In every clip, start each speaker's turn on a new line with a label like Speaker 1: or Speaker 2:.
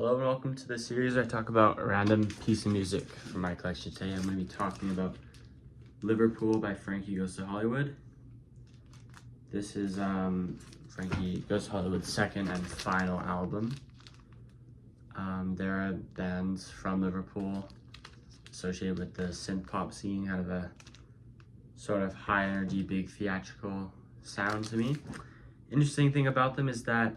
Speaker 1: Hello and welcome to the series where I talk about a random piece of music from my collection. Today I'm going to be talking about Liverpool by Frankie Goes to Hollywood. This is Frankie Goes to Hollywood's second and final album. There are bands from Liverpool associated with the synth pop scene, kind of a sort of high energy, big theatrical sound to me. Interesting thing about them is that,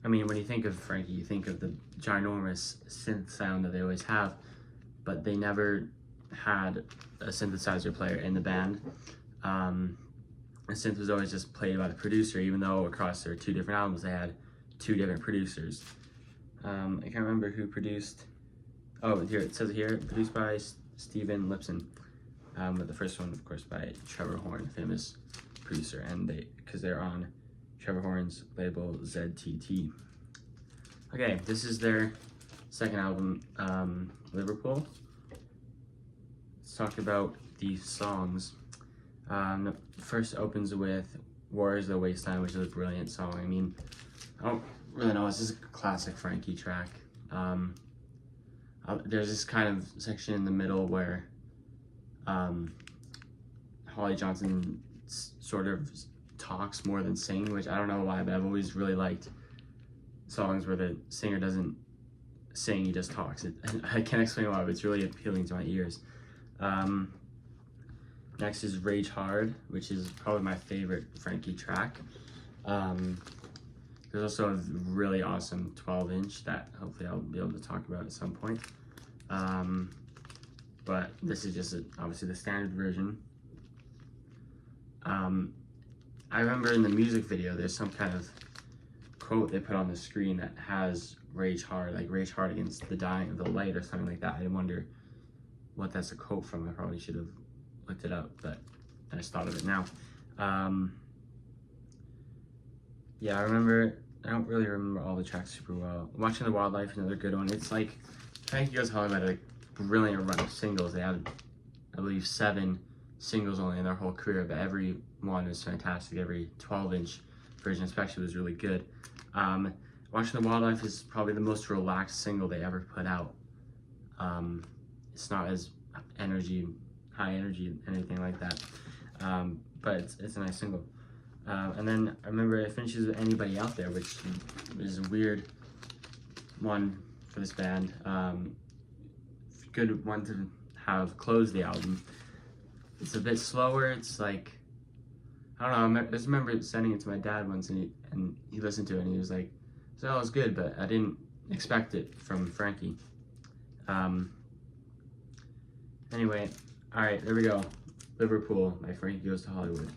Speaker 1: I mean, when you think of Frankie, you think of the ginormous synth sound that they always have, but they never had a synthesizer player in the band. The synth was always just played by the producer, even though across their two different albums they had two different producers. I can't remember who produced. Oh, here it says here, produced by Steven Lipson. But the first one, of course, by Trevor Horn, famous producer, and because they're on Trevor Horn's label ZTT. Okay, this is their second album, Liverpool. Let's talk about the songs. First opens with War is the Wasteland, which is a brilliant song. I mean, I don't really know, it's just a classic Frankie track. There's this kind of section in the middle where Holly Johnson sort of talks more than sing, which I don't know why, but I've always really liked songs where the singer doesn't sing, he just talks. I can't explain why, but it's really appealing to my ears. Next is Rage Hard, which is probably my favorite Frankie track. There's also a really awesome 12-inch that hopefully I'll be able to talk about at some point. But this is just obviously the standard version. I remember in the music video, there's some kind of quote they put on the screen that has Rage Hard, like Rage Hard against the dying of the light or something like that. I wonder what that's a quote from. I probably should have looked it up, but I just thought of it now. Yeah, I don't really remember all the tracks super well. Watching the Wildlife is another good one. It's like Frankie Goes to Hollywood had a brilliant run of singles. They had, I believe, 7 singles only in their whole career, but every one was fantastic. Every 12-inch version especially was really good. Watching the Wildlife is probably the most relaxed single they ever put out. It's not as high energy, anything like that, but it's a nice single. And then I remember it finishes with Anybody Out There, which is a weird one for this band. Good one to have close the album. It's a bit slower. It's like, I don't know, I just remember sending it to my dad once, and he listened to it and he was like, so it was good, but I didn't expect it from Frankie. Anyway, all right, there we go. Liverpool by Frankie Goes to Hollywood.